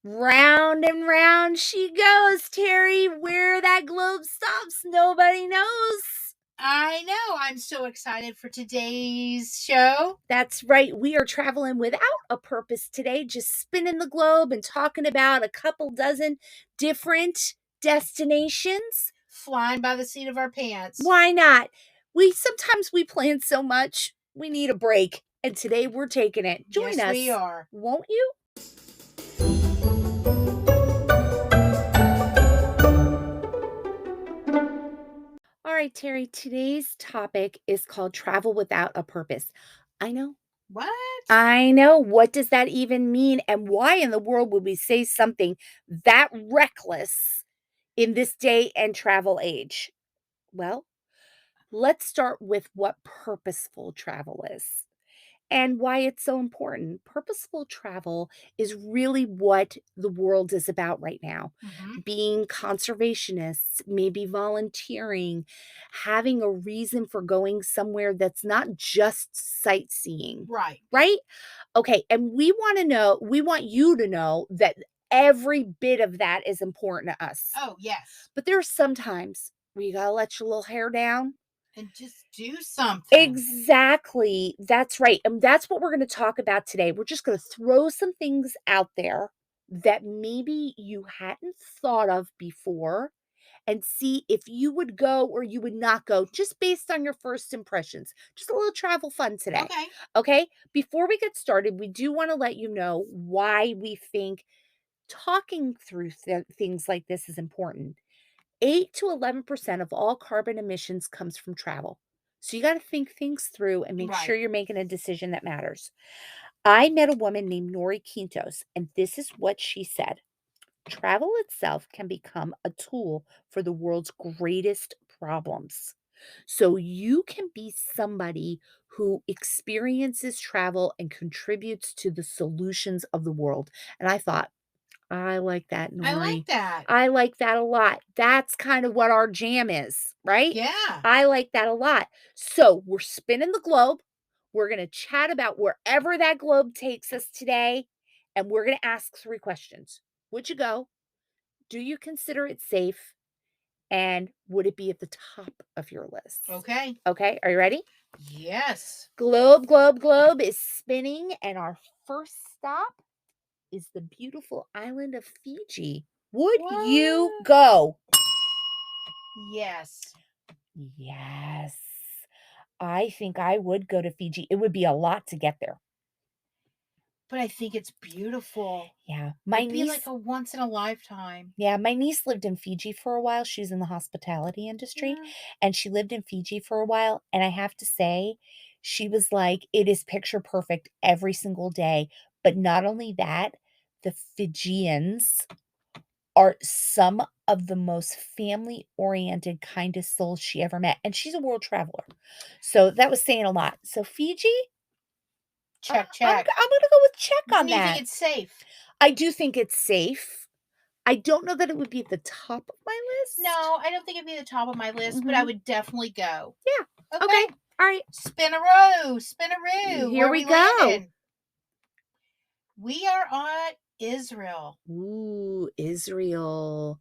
Round and round she goes, Terry. Where that globe stops, nobody knows. I know. I'm so excited for today's show. That's right. We are traveling without a purpose today, just spinning the globe and talking about a couple dozen different destinations. Flying by the seat of our pants. Why not? Sometimes we plan so much, we need a break. And today we're taking it. Join Yes, us. we are. Won't you? All right, Terry, today's topic is called travel without a purpose. I know. What? I know. What does that even mean? And why in the world would we say something that reckless in this day and travel age? Well, let's start with what purposeful travel is and why it's so important. Purposeful travel is really what the world is about right now. Being conservationists, maybe volunteering, having a reason for going somewhere that's not just sightseeing. Right. Right? Okay. And we want you to know that every bit of that is important to us. Oh, yes. But there are some times where you got to let your little hair down. And just do something. Exactly. That's right. And that's what we're going to talk about today. We're just going to throw some things out there that maybe you hadn't thought of before and see if you would go or you would not go just based on your first impressions. Just a little travel fun today. Okay. Okay. Before we get started, we do want to let you know why we think talking through things like this is important. 8 to 11% of all carbon emissions comes from travel. So you got to think things through and make sure Right. you're making a decision that matters. I met a woman named Nori Quintos, and this is what she said. Travel itself can become a tool for the world's greatest problems. So you can be somebody who experiences travel and contributes to the solutions of the world. And I thought, I like that, I like Nori. that. I like that a lot. That's kind of what our jam is, right? Yeah. I like that a lot. So we're spinning the globe. We're going to chat about wherever that globe takes us today. And we're going to ask 3 questions. Would you go? Do you consider it safe? And would it be at the top of your list? Okay. Okay. Are you ready? Yes. Globe, globe, globe is spinning. And our first stop is the beautiful island of Fiji. Would you What? go? Yes. Yes. I think I would go to Fiji. It would be a lot to get there. But I think it's beautiful. Yeah. It'd be like a once in a lifetime. Yeah, my niece lived in Fiji for a while. She's in the hospitality industry, Yeah. and she lived in Fiji for a while, and I have to say, she was like, it is picture perfect every single day. But not only that, the Fijians are some of the most family-oriented, kindest souls she ever met, and she's a world traveler. So that was saying a lot. So Fiji, Check, I'm check. gonna go with check on Do you that. think it's safe? I do think it's safe. I don't know that it would be at the top of my list. No, I don't think it'd be the top of my list, but I would definitely go. Yeah. Okay. Okay. All right. Spinaroo. Spinaroo. Here Where we go. landing? We are on Israel. Ooh, Israel.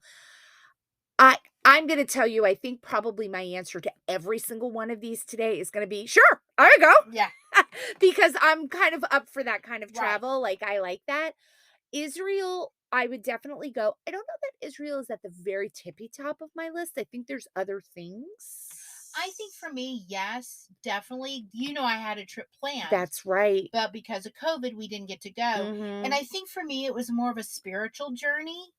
I'm going to tell you, I think probably my answer to every single one of these today is going to be, sure, I go. Yeah. Because I'm kind of up for that kind of Right. travel. Like, I like that. Israel, I would definitely go. I don't know that Israel is at the very tippy top of my list. I think there's other things. I think for me, yes, definitely. You know, I had a trip planned. That's right. But because of COVID, we didn't get to go. And I think for me, it was more of a spiritual journey.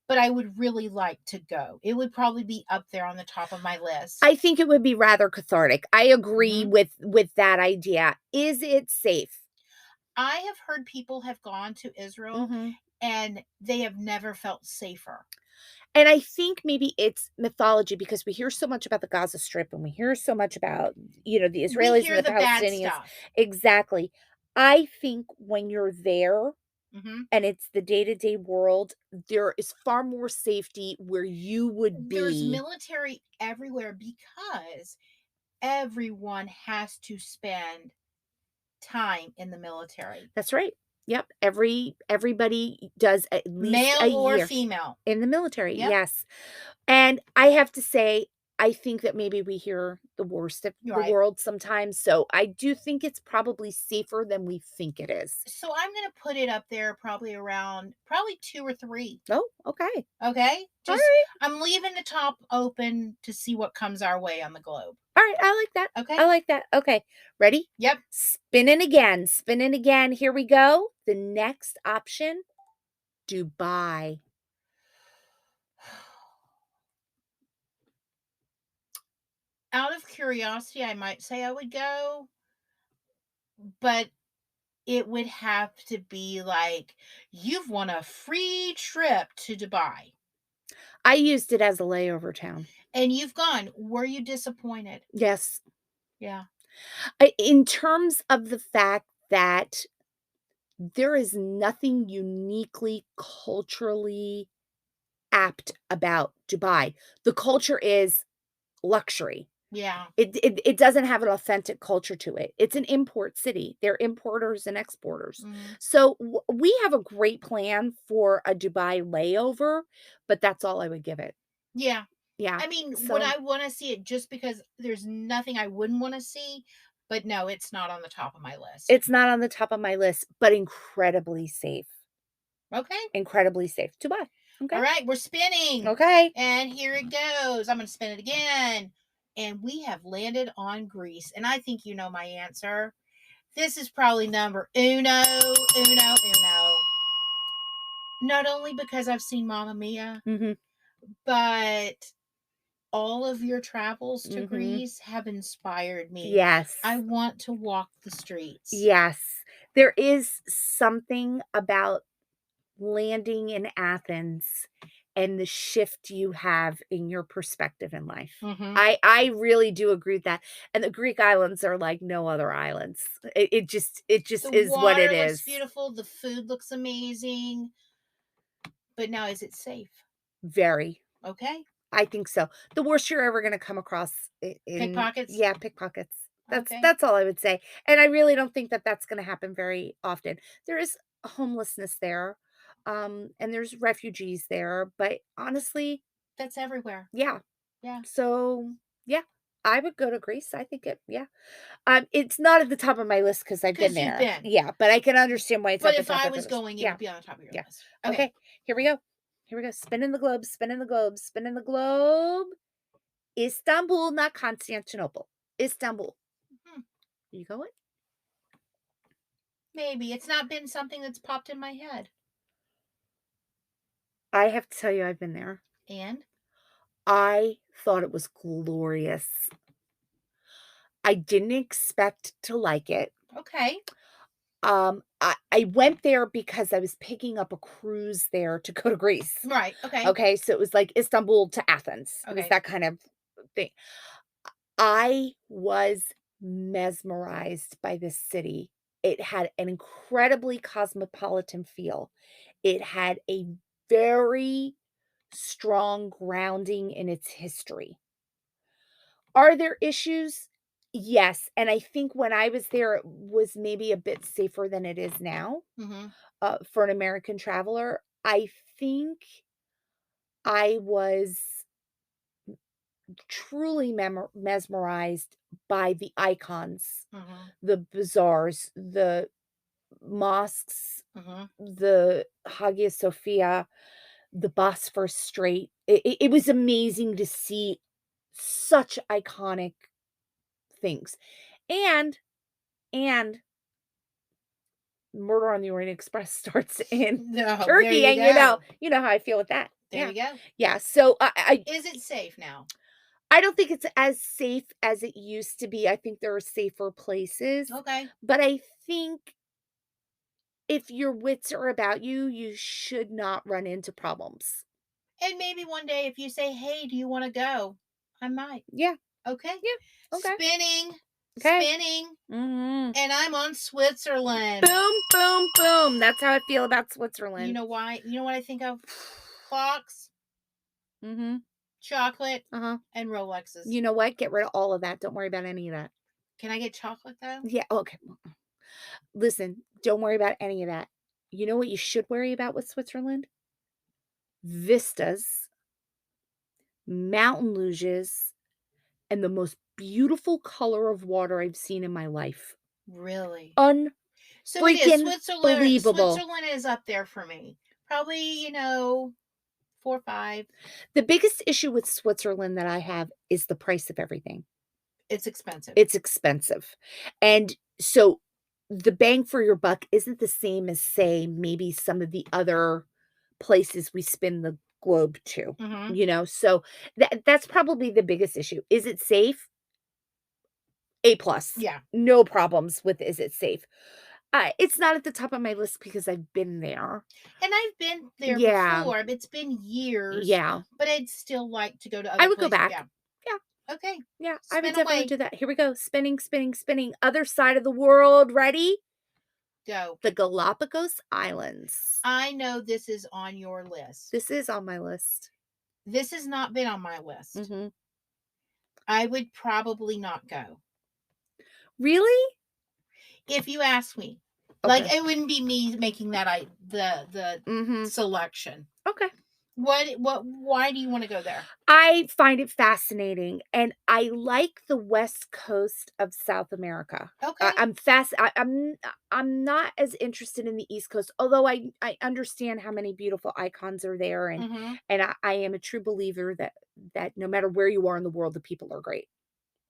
But I would really like to go. It would probably be up there on the top of my list. I think it would be rather cathartic. I agree with that idea. Is it safe? I have heard people have gone to Israel and they have never felt safer. And I think maybe it's mythology because we hear so much about the Gaza Strip and we hear so much about, the Israelis We hear and the the bad Palestinians. stuff. Exactly. I think when you're there and it's the day-to-day world, there is far more safety where you would be. There's military everywhere because everyone has to spend time in the military. That's right. Yep, everybody does at least a Male or year female. in the military, Yep. yes. And I have to say, I think that maybe we hear the worst of You're the right. world sometimes, so I do think it's probably safer than we think it is. So I'm gonna put it up there probably around probably 2 or 3. Oh, okay. Okay? Just Alright. I'm leaving the top open to see what comes our way on the globe. Alright, I like that. I Okay? like that. Okay, ready? Yep. Spinning again, spinning again. Here we go. The next option, Dubai. Out of curiosity, I might say I would go, but it would have to be like, "You've won a free trip to Dubai, I used it as a layover town. and you've gone. Were you disappointed?" Yes. Yeah. In terms of the fact that there is nothing uniquely culturally apt about Dubai. The culture is luxury. Yeah. It doesn't have an authentic culture to it. It's an import city. They're importers and exporters. Mhm. So we have a great plan for a Dubai layover, but that's all I would give it. Yeah. Yeah. I mean, would So I wanna see it just because there's nothing I wouldn't wanna see? But no, it's not on the top of my list. it's not on the top of my list, but incredibly safe. Okay. Incredibly safe. Dubai. Okay. Alright, we're spinning, Okay. and here it goes. I'm gonna spin it again, and we have landed on Greece, and I think you know my answer. This is probably number uno, uno, uno. Not only because I've seen Mamma Mia, Mhm. but all of your travels to Mhm. Greece have inspired me. Yes. I want to walk the streets. Yes. There is something about landing in Athens and the shift you have in your perspective in life. Mhm. I really do agree with that, and the Greek islands are like no other islands. It just The is what it water looks is. beautiful, the food looks amazing, but now is it safe? Very. Okay. I think so. The worst you're ever gonna come across in Pickpockets? yeah, pickpockets. That's Okay. that's all I would say, and I really don't think that that's gonna happen very often. There is homelessness there, and there's refugees there, but honestly, That's everywhere. yeah. Yeah. So, yeah, I would go to Greece. I think it yeah. It's not at the top of my list because 'cause I've been 'Cause you've there. been. Yeah, but I can understand why it's But at the if top I of the was list. going, it Yeah, would be on the top of your yeah. list. Okay. Okay, here we go. Here we go. Spinning the globe, spinning the globe, spinning the globe. Istanbul, not Constantinople. Istanbul. Hmm. You going? Maybe. It's not been something that's popped in my head. I have to tell you, I've been there. And? I thought it was glorious. I didn't expect to like it. Okay. I went there because I was picking up a cruise there to go to Greece. Right. Okay. Okay, so it was like Istanbul to Athens. It was Okay. that kind of thing. I was mesmerized by this city. It had an incredibly cosmopolitan feel. It had a very strong grounding in its history. Are there issues? Yes, and I think when I was there, it was maybe a bit safer than it is now, Mhm. for an American traveler. I think I was truly mesmerized by the icons, Mhm. the bazaars, the mosques, Mhm. the Hagia Sophia, the Bosphorus Strait. It was amazing to see such iconic things. And and Murder on the Orient Express starts in No, there Turkey, you and go. you know how I feel with that. There Yeah. you go. Yeah, so Is it safe now? I don't think it's as safe as it used to be. I think there are safer places, Okay. but I think if your wits are about you, you should not run into problems. And maybe one day if you say, "Hey, do you wanna go?" I might. Yeah, Okay. yeah, okay, Spinning, okay. spinning, Mhm. and I'm on Switzerland. Boom, boom, boom. That's how I feel about You Switzerland. know why? You know what I think of? Clocks, Mhm. chocolate, Uh-huh. and Rolexes. You know what? Get rid of all of that. Don't worry about any of that. Can I get chocolate though? Yeah, okay. Listen, don't worry about any of that. You know what you should worry about with Switzerland? Vistas, mountain luges, and the most beautiful color of water I've seen in my life. Really? So it is. Unfreaking Switzerland believable. Switzerland is up there for me. Probably, 4 or 5. The biggest issue with Switzerland that I have is the price of everything. It's expensive. It's expensive. And so the bang for your buck isn't the same as, say, maybe some of the other places we spin the globe to, Mhm. So that's probably the biggest issue. Is it safe? A plus. Yeah. No problems with is it safe. It's not at the top of my list because I've been there. And I've been there Yeah. before. It's been years, Yeah. but I'd still like to go to I other would go places. back. Yeah. Yeah. Okay. Yeah. I would Spin definitely away. do that. Here we go. Spinning, spinning, spinning. Other side of the world. Ready? Go. The Galapagos Islands. I know this is on your list. This is on my list. This has not been on my list. Mhm. I would probably not go. Really? If you ask me. Okay. Like, it wouldn't be me making that the Mhm. selection. Okay. Why do you want to go there? I find it fascinating, and I like the West Coast of South America. Okay. I'm not as interested in the East Coast, although I understand how many beautiful icons are there, and Mhm. I am a true believer that no matter where you are in the world, the people are great.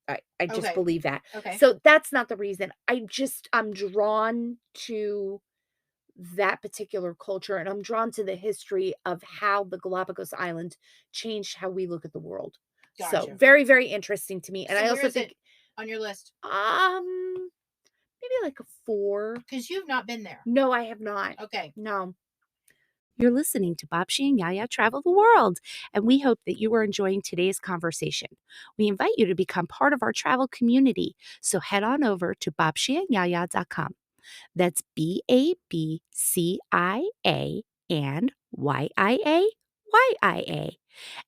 I just Okay. believe that. Okay. So that's not the reason. I'm drawn to that particular culture, and I'm drawn to the history of how the Galapagos Islands changed how we look at the world. So, Gotcha. very, very interesting to me, and So I where also is think, it on your list? maybe like a 4. Because you've not been there. No, I have not. Okay. No. You're listening to Babcia and Yaya Travel the World, and we hope that you are enjoying today's conversation. We invite you to become part of our travel community, so head on over to babciaandyiayia.com. That's BABCIA and YIA,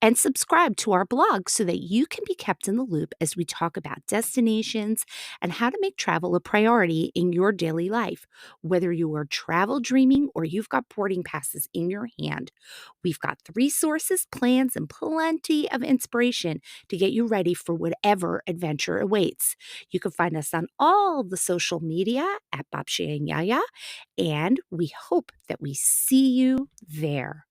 and subscribe to our blog so that you can be kept in the loop as we talk about destinations and how to make travel a priority in your daily life. Whether you are travel dreaming or you've got boarding passes in your hand, we've got resources, plans, and plenty of inspiration to get you ready for whatever adventure awaits. You can find us on all the social media at Babcia and Yaya, and we hope that we see you there.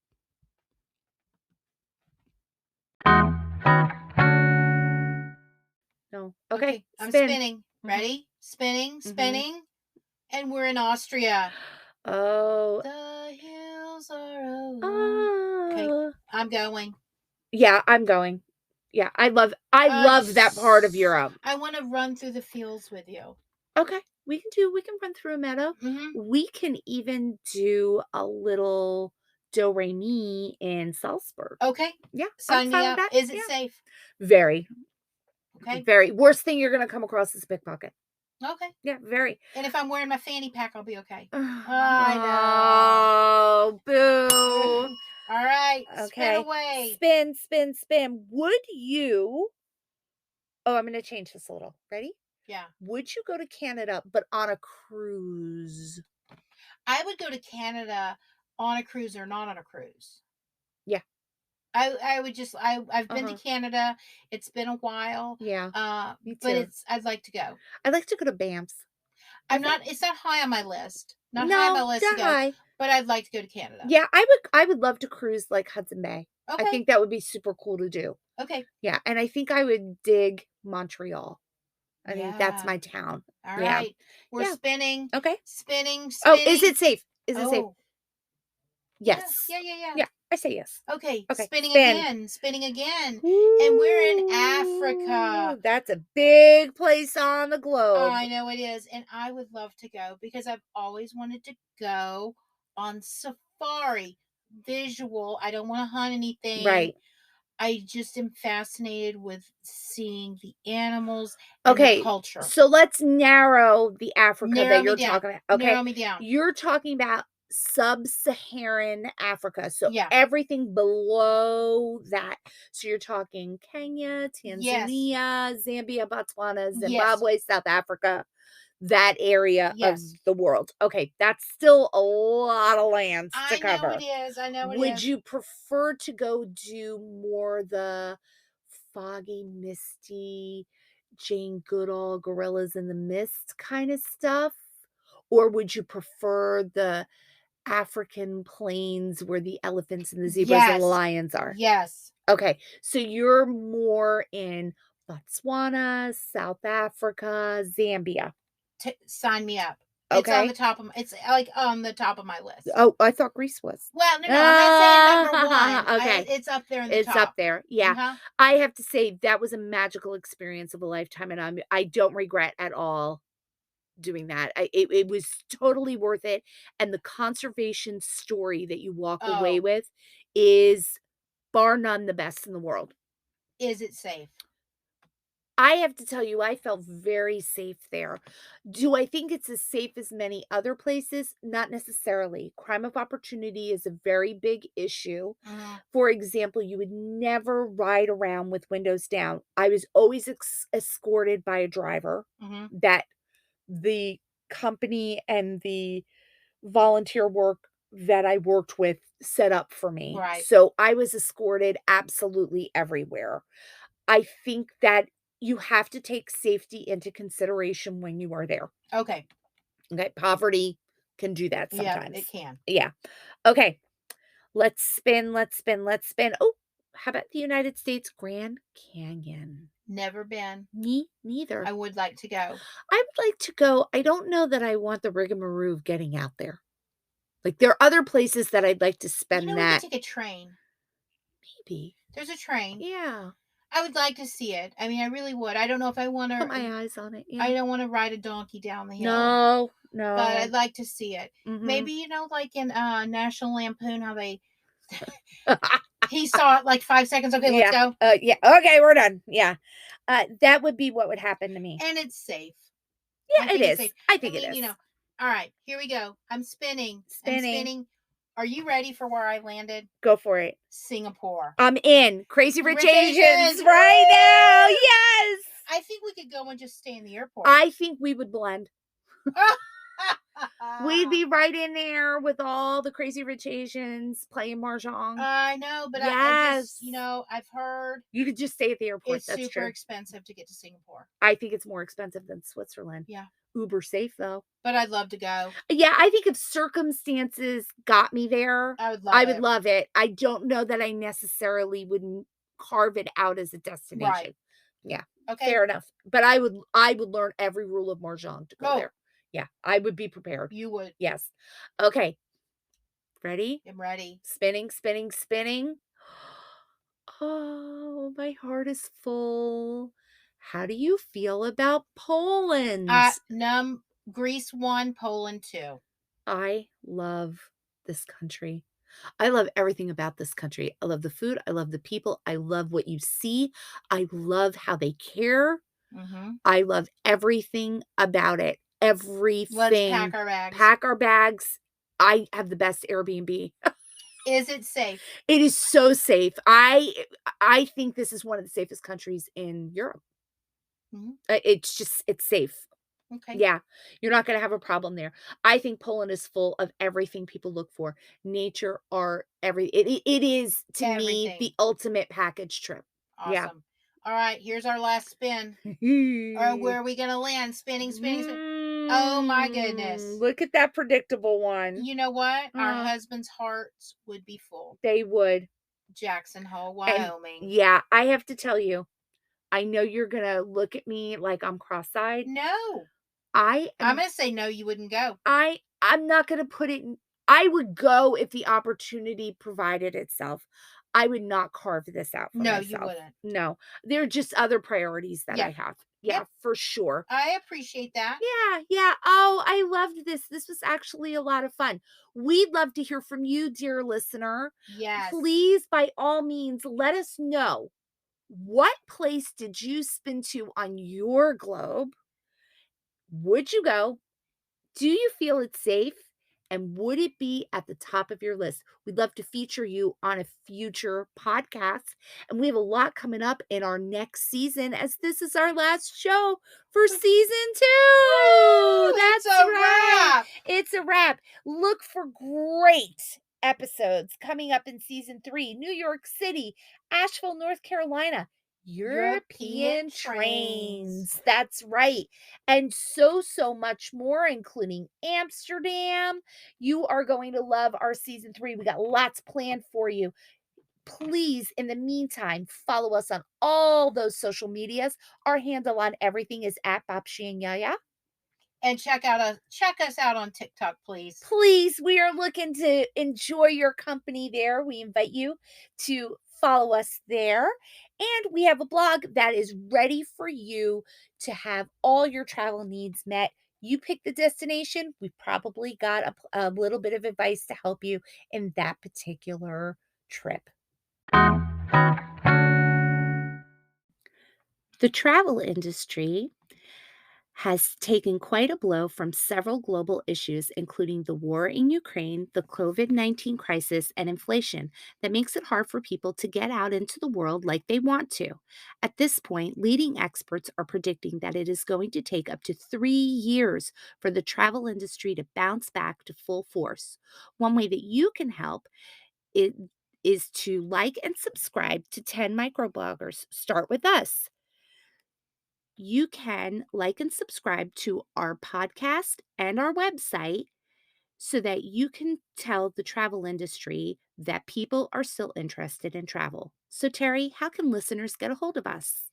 No. Okay. I'm Spin. spinning. Mhm. Ready? Spinning, Mhm. spinning. And we're in Austria. Oh. The hills are alone. Okay. Oh. I'm going. Yeah, I'm going. Yeah, I love that part of Europe. I want to run through the fields with you. Okay. We can run through a meadow. Mhm. We can even do a little do re mi in Salzburg. Okay. Yeah, I'm Sign me fine with up. that. Is it Yeah. safe? Very, Okay. very. Worst thing you're gonna come across is a pickpocket. Okay. Yeah, very. And if I'm wearing my fanny pack, I'll be okay. I Oh, boo. know. All right. Spin Okay. away. Spin, spin, spin. Would you I'm gonna change this a little. Ready? Yeah. Would you go to Canada, but on a cruise? I would go to Canada on a cruise or not on a cruise. Yeah. I would just I've been to Uh-huh. Canada. It's been a while. Yeah. Me But too. I'd like to go. I'd like to go to Banff. It's not high on my list. Not high on my No, list to not go, high. but I'd like to go to Canada. Yeah, I would love to cruise like Hudson Bay. I Okay. think that would be super cool to do. Okay. Yeah, and I think I would dig Montreal. I think that's Yeah. my town. All Yeah. right. We're Yeah. spinning. Okay. Spinning. Oh, is Spinning. it safe? Is it safe? Oh. Yes. Yeah. Yeah, I say yes. Okay. Okay. Spinning Spin. again. Spinning again. And we're in Africa. Ooh, that's a big place on the globe. I know it is. And I would love to go because I've always wanted to go on safari. Visual. I don't want to hunt anything. Right. I just am fascinated with seeing the animals and the Okay. culture. So let's narrow the Africa Narrow that me you're down. talking about. Okay. Narrow me down. You're talking about sub-Saharan Africa. So Yeah. everything below that. So you're talking Kenya, Yes. Tanzania, Zambia, Botswana, Yes. Zimbabwe, South Africa. that area of Yes. the world. Okay, that's still a lot of lands to I know it cover. is. I know it Would is. you prefer to go do more the foggy, misty, Jane Goodall, Gorillas in the Mist kinda stuff? Or would you prefer the African plains where the elephants and the zebras and the Yes. lions are? Yes. Okay, so you're more in Botswana, South Africa, Zambia. Sign me up. It's on the Okay. top of it's like on the top of my list. Oh, I thought Greece was. Well, no, no, I'm not saying number one. Ah, okay. It's up there in the It's up top. there. Yeah. Uh-huh. I have to say that was a magical experience of a lifetime, and I don't regret at all doing that. It was totally worth it, and the conservation story that you walk away Oh, with is bar none the best in the world. is it safe? I have to tell you, I felt very safe there. Do I think it's as safe as many other places? Not necessarily. Crime of opportunity is a very big issue. Mhm. For example, you would never ride around with windows down. I was always escorted by a driver Mhm. that the company and the volunteer work that I worked with set up for me. Right. So I was escorted absolutely everywhere. I think that you have to take safety into consideration when you are there. Okay. Okay. Poverty can do that Yep, it sometimes. can. Yeah. Okay. Let's spin. Let's spin. Let's spin. Oh, how about the United States Grand Canyon? Never been. Me neither. I would like to go. I would like to go. I don't know that I want the rigmarole of getting out there. Like, there are other places that I'd like to spend We could that. take a train. Maybe. There's a train. Yeah. I would like to see it. I mean, I really would. I don't know if I want Put to. my eyes on it. I Yeah. don't want to ride a donkey down the hill, No. but I'd No. like to see it. Mhm. Maybe like in National Lampoon, how they he saw it like 5 seconds. Okay, let's Yeah, go. yeah, okay, we're done, yeah. That would be what would happen to me. And it's safe. I Yeah, it think it's is. safe. I I think it mean, is. all right, here we go. I'm spinning. I'm Spinning. spinning. Are you ready for where I landed? Go for it. Singapore. I'm in. Crazy Rich Rich Asians Asians. right now, Woo! yes! I think we could go and just stay in the airport. I think we would blend. We'd be right in there with all the Crazy Rich Asians playing mahjong. I know, but I just, Yes. I've heard You could just stay at the airport, it's that's super true. expensive to get to Singapore. I think it's more expensive than Switzerland. Yeah. Uber safe, though. But I'd love to go. Yeah, I think if circumstances got me there, I would love I would it. love it. I don't know that I necessarily would carve it out as a destination. Right. Yeah, Okay. fair enough. But I would learn every rule of mahjong to go Oh, there. Yeah, I would be prepared. you would. Yes. Okay, ready? I'm ready. Spinning, spinning, spinning. Oh, my heart is full. How do you feel about Poland? Greece 1, Poland 2. I love this country. I love everything about this country. I love the food. I love the people. I love what you see. I love how they care. Mm-hmm. I love everything about it. Let's Everything. pack our bags. Pack our bags. I have the best Airbnb. Is it safe? It is so safe. I think this is one of the safest countries in Europe. Mm-hmm. It's safe. Okay. Yeah, you're not gonna have a problem there. I think Poland is full of everything people look for. Nature, art, it is, to me, Everything. the ultimate package trip. Yeah. Awesome. All right, here's our last spin. Where are we going to land? Spinning, spinning, spinning. Oh, my goodness. Look at that predictable one. You know what? Our Uh, husband's hearts would be full. they would. Jackson Hole, And Wyoming. yeah, I have to tell you, I know you're gonna look at me like I'm cross-eyed. No. I I'm am going to say no, you wouldn't go. I'm not gonna put it in. I would go if the opportunity provided itself. I would not carve this out for No, you myself. wouldn't. No. There are just other priorities that Yeah. I have. Yeah, Yep. for sure. I appreciate that. Yeah, yeah. Oh, I loved this. This was actually a lot of fun. We'd love to hear from you, dear listener. Yes. Please, by all means, let us know, what place did you spin to on your globe? Would you go? Do you feel it's safe? And would it be at the top of your list? We'd love to feature you on a future podcast. And we have a lot coming up in our next season as this is our last show for season 2. Woo! It's That's a right. wrap. It's a wrap. Look for great episodes coming up in season 3. New York City, Asheville, North Carolina. European European trains. trains. That's right. And so much more, including Amsterdam. You are going to love our season 3. We got lots planned for you. Please, in the meantime, follow us on all those social medias. Our handle on everything is at babciaandyiayia. And check us out on TikTok, please. Please, we are looking to enjoy your company there. We invite you to follow us there. And we have a blog that is ready for you to have all your travel needs met. You pick the destination. We probably got a little bit of advice to help you in that particular trip. The travel industry has taken quite a blow from several global issues, including the war in Ukraine, the COVID-19 crisis, and inflation, that makes it hard for people to get out into the world like they want to. At this point, leading experts are predicting that it is going to take up to 3 years for the travel industry to bounce back to full force. One way that you can help it is to like and subscribe to 10 microbloggers. Start with us. You can like and subscribe to our podcast and our website so that you can tell the travel industry that people are still interested in travel. So, Terry, how can listeners get a hold of us?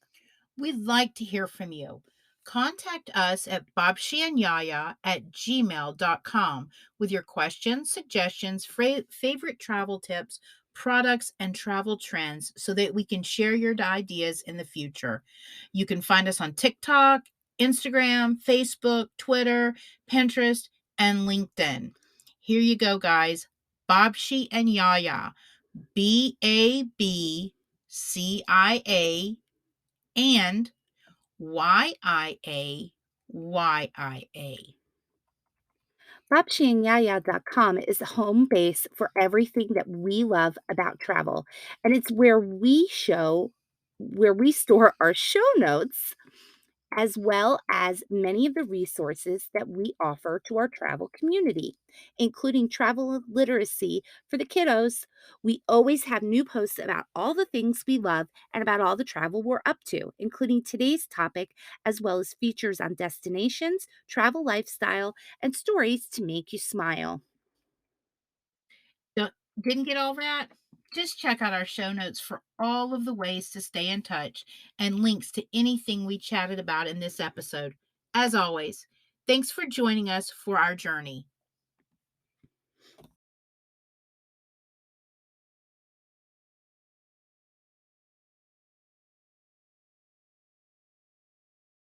We'd like to hear from you. Contact us at babciaandyiayia@gmail.com with your questions, suggestions, favorite travel tips, products, and travel trends so that we can share your ideas in the future. You can find us on TikTok, Instagram, Facebook, Twitter, Pinterest, and LinkedIn. Here you go, guys. Babcia and Yaya. BABCIA and YIAYIA. babciaandyiayia.com is the home base for everything that we love about travel. And it's where we store our show notes as well as many of the resources that we offer to our travel community, including travel literacy for the kiddos. We always have new posts about all the things we love and about all the travel we're up to, including today's topic, as well as features on destinations, travel lifestyle, and stories to make you smile. Didn't get all that? Just check out our show notes for all of the ways to stay in touch and links to anything we chatted about in this episode. As always, thanks for joining us for our journey.